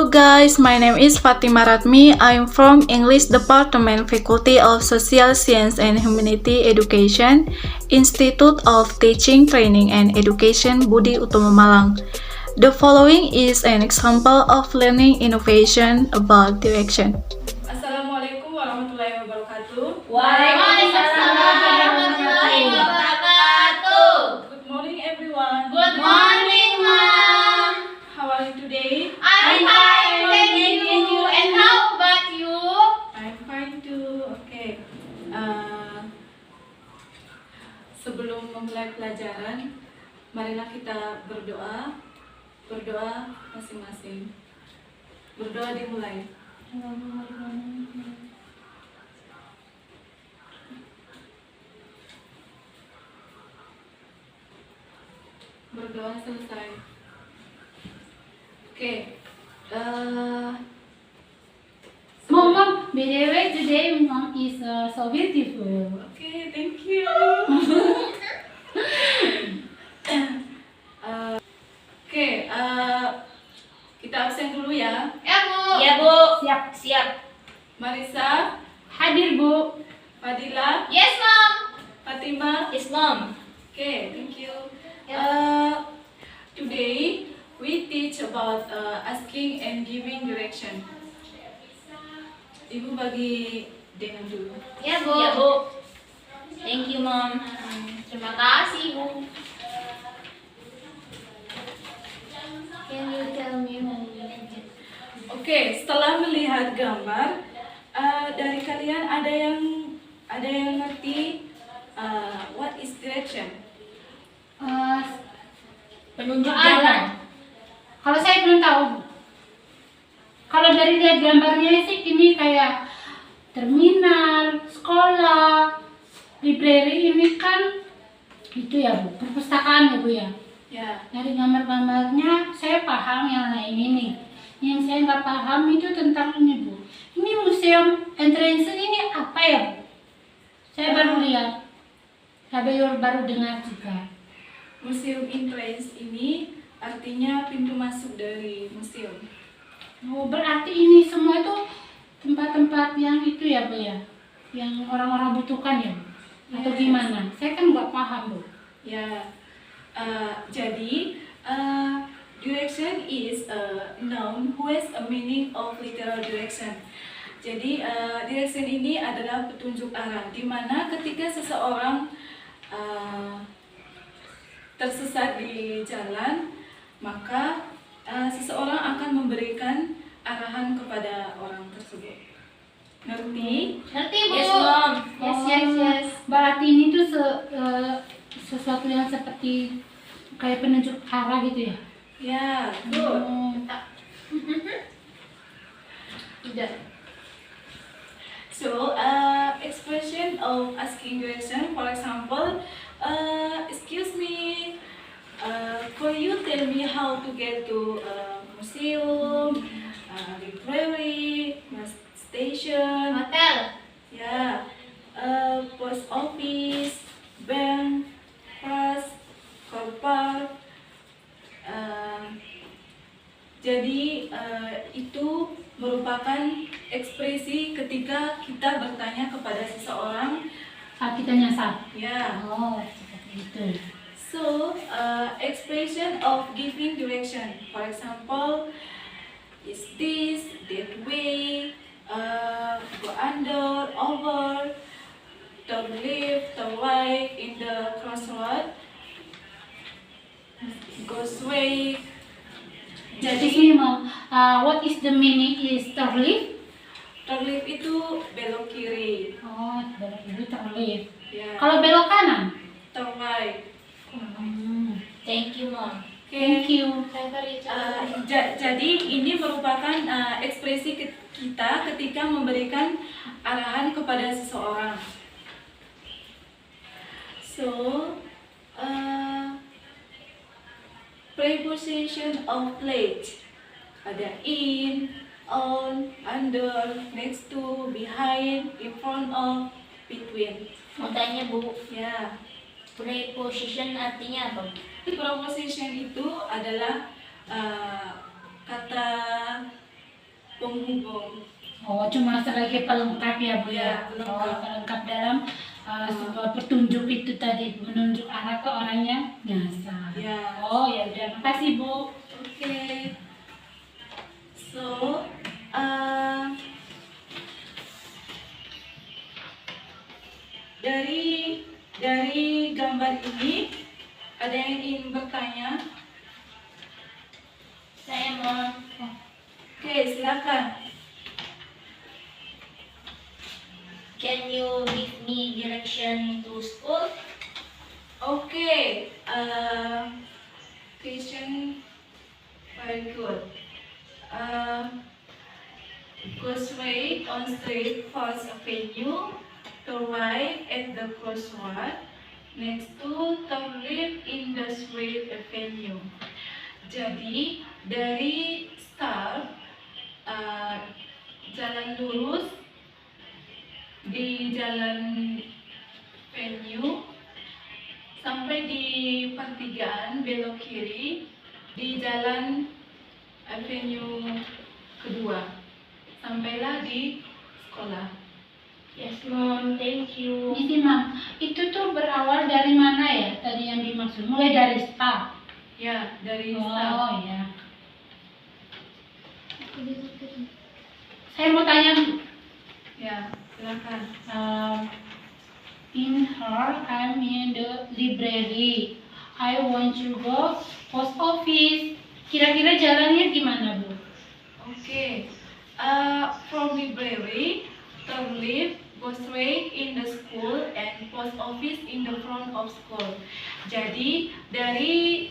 Hello guys, my name is Fatima Ratmi. I'm from English Department, Faculty of Social Science and Humanity Education, Institute of Teaching, Training and Education, Budi Utomo Malang. The following is an example of learning innovation about direction. Assalamualaikum warahmatullahi wabarakatuh. Waalaikumsalam warahmatullahi wabarakatuh. Good morning everyone. Good morning, Mom. How are you today? I'm fine, thank you. And how about you? I'm fine too. Okay. Sebelum memulai pelajaran, marilah kita berdoa. Berdoa masing-masing. Berdoa dimulai. Berdoa selesai. Okay. Mom, by the way, today Mom is so beautiful. Okay, thank you. Oke, kita absen dulu ya. Ya, Bu. Ya, Bu. Siap. Marisa, Hadir, Bu. Fadila, Yes, Mom. Fatima. Yes, Mom. Okay, thank you. Yeah. Today we teach about asking and giving direction. Ibu bagi dengan dulu. Ya, Bu. Ya, Bu. Thank you, Mom. Terima kasih, Bu. Can you tell me when you Oke, setelah melihat gambar, dari kalian ada yang ngerti what is direction? penunjuk Ada. jalan? Kalau saya belum tahu. Kalau dari lihat gambarnya sih ini kayak terminal, sekolah, library ini kan itu ya Bu, perpustakaan ya Bu ya. Ya, Dari gambar-gambarnya saya paham yang lain ini. Yang saya nggak paham itu tentang ini Bu. Ini museum entrance ini apa ya Bu? Saya baru lihat. Saya baru dengar juga. museum entrance ini artinya pintu masuk dari museum. Oh, berarti ini semua itu tempat-tempat yang itu ya Bu ya? Yang orang-orang butuhkan ya Bu? Atau Yes. gimana? Saya kan nggak paham Bu. Ya, jadi direction is a noun who has a meaning of literal direction. Jadi direction ini adalah petunjuk arah, di mana ketika seseorang tersesat di jalan, maka seseorang akan memberikan arahan kepada orang tersebut. Ngerti? Ngerti, Bu. Yes, Mom. Yes. Berarti ini tuh sesuatu yang seperti kayak penunjuk arah gitu ya? Ya, good. Tidak. So, expression of asking direction, for example, excuse me, could you tell me how to get to museum, library, bus station, Hotel. yeah, post office, bank, bus, car park. Jadi itu merupakan ekspresi ketika kita bertanya kepada seseorang. Saat kita nyasar. Ya. Oh, seperti itu. So, expression of giving direction. For example, is this, that way, go under, over, turn left, turn right in the crossroad, go straight. Jadi Jadi, Mom, what is the meaning is turn left? turn left itu belok kiri. Oh, belok kiri turn left. Ya. Kalau belok kanan? Turn right. Thank you, Mom. Thank you. Jadi ini merupakan ekspresi kita ketika memberikan arahan kepada seseorang. So, preposition of place ada in, on, under, next to, behind, in front of, between. Mau tanya, Bu, Ya. preposition artinya apa? Preposition itu adalah kata penghubung. Oh, cuma sebagai pelengkap ya Bu Ya, ya? pelengkap. Oh, pelengkap dalam sebuah petunjuk itu tadi, menunjuk arah ke orang yang nyasar. Ya. Oh ya udah, makasih Bu. Okay. So, uh, dari gambar ini ada yang ingin bertanya? Saya Mom. Oke, silakan. Can you give me direction to school? Okay, question very good. Go straight on street first avenue to right at the crossroad next to turn left in the street avenue. Jadi dari start jalan lurus di jalan venue sampai di pertigaan belok kiri di jalan avenue kedua sampailah di sekolah. Yes, Mom. Thank you. Ini Mam, itu tuh berawal dari mana ya tadi yang dimaksud? Mulai dari start. Ya, dari start. Oh ya. Saya mau tanya, Ya, silakan. in her, I'm in the library. I want to go post office. Kira-kira jalannya gimana Bu? Okay. From library, turn left, go straight in the school, and post office in the front of school. Jadi dari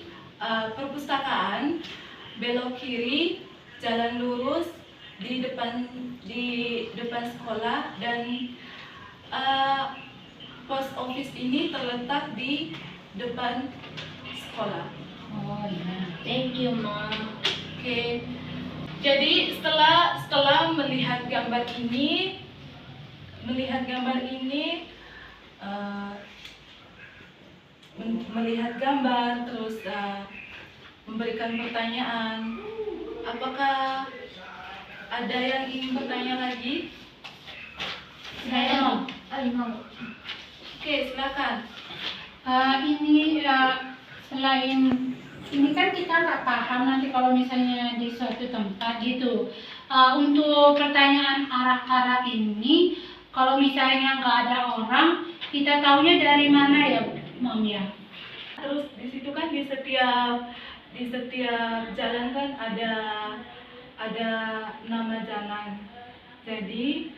perpustakaan belok kiri, jalan lurus di depan sekolah dan post office ini terletak di depan sekolah. Oh ya. Thank you, Mom. Oke. Jadi setelah melihat gambar ini, melihat gambar terus memberikan pertanyaan, apakah ada yang ingin bertanya lagi? Saya Oke, silakan. Selain ini kan kita nggak paham nanti kalau misalnya di suatu tempat gitu. Untuk pertanyaan arah-arah ini, kalau misalnya nggak ada orang, kita taunya dari mana ya, Mom ya? Terus di situ kan di setiap jalan kan ada nama jalan. Jadi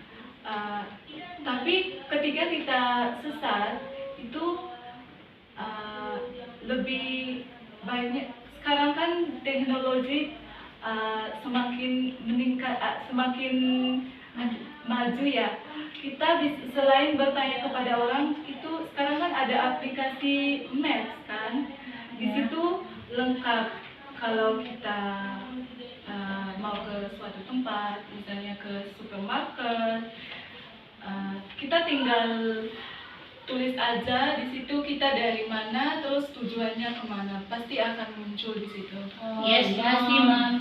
tapi ketika kita sesat itu lebih banyak. Sekarang kan teknologi semakin meningkat, semakin maju ya. Kita selain bertanya kepada orang itu sekarang kan ada aplikasi Maps kan. Di situ lengkap kalau kita mau ke suatu tempat, misalnya ke supermarket, kita tinggal tulis aja di situ kita dari mana, terus tujuannya kemana, pasti akan muncul di situ. Yes, Makasih, Mom. Mom.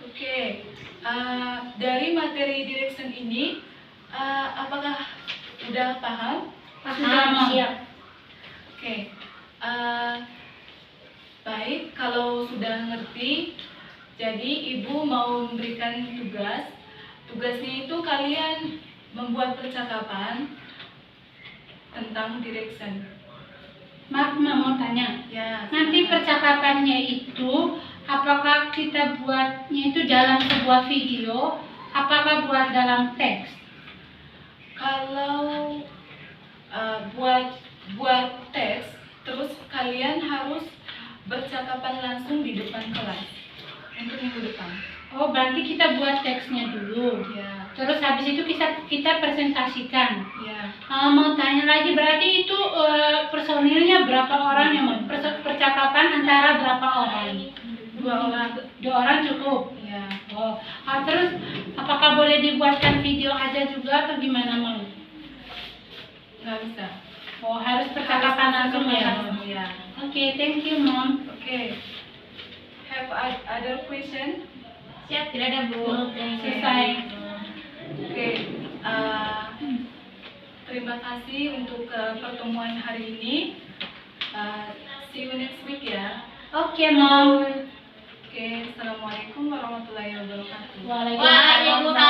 Oke, dari materi direction ini, apakah udah paham? Paham. Siap. Oke, baik, kalau sudah ngerti, jadi ibu mau memberikan tugas. Tugasnya itu kalian membuat percakapan tentang direction. Maaf, Mom, mau tanya. Ya. Nanti percakapannya itu, apakah kita buatnya itu dalam sebuah video, apakah buat dalam teks? Kalau buat teks, terus kalian harus bercakapan langsung di depan kelas untuk minggu depan. Oh, berarti kita buat teksnya dulu. Ya. Terus habis itu kita presentasikan. Ya. Mau tanya lagi, berarti itu personilnya berapa orang ya, Mom? Percakapan antara berapa orang? 2 orang. 2 orang cukup. Ya. Oh, terus apakah boleh dibuatkan video aja juga atau gimana, Mom? Nggak bisa. Oh, harus percakapan langsung ya, Mom? Ya. Oke, thank you, Mom. Oke. Have other question? Siap, tidak ada Bu. Selesai. Oke, terima kasih untuk pertemuan hari ini. See you next week ya. Oke, Mom. Oke, assalamualaikum warahmatullahi wabarakatuh. Waalaikumsalam.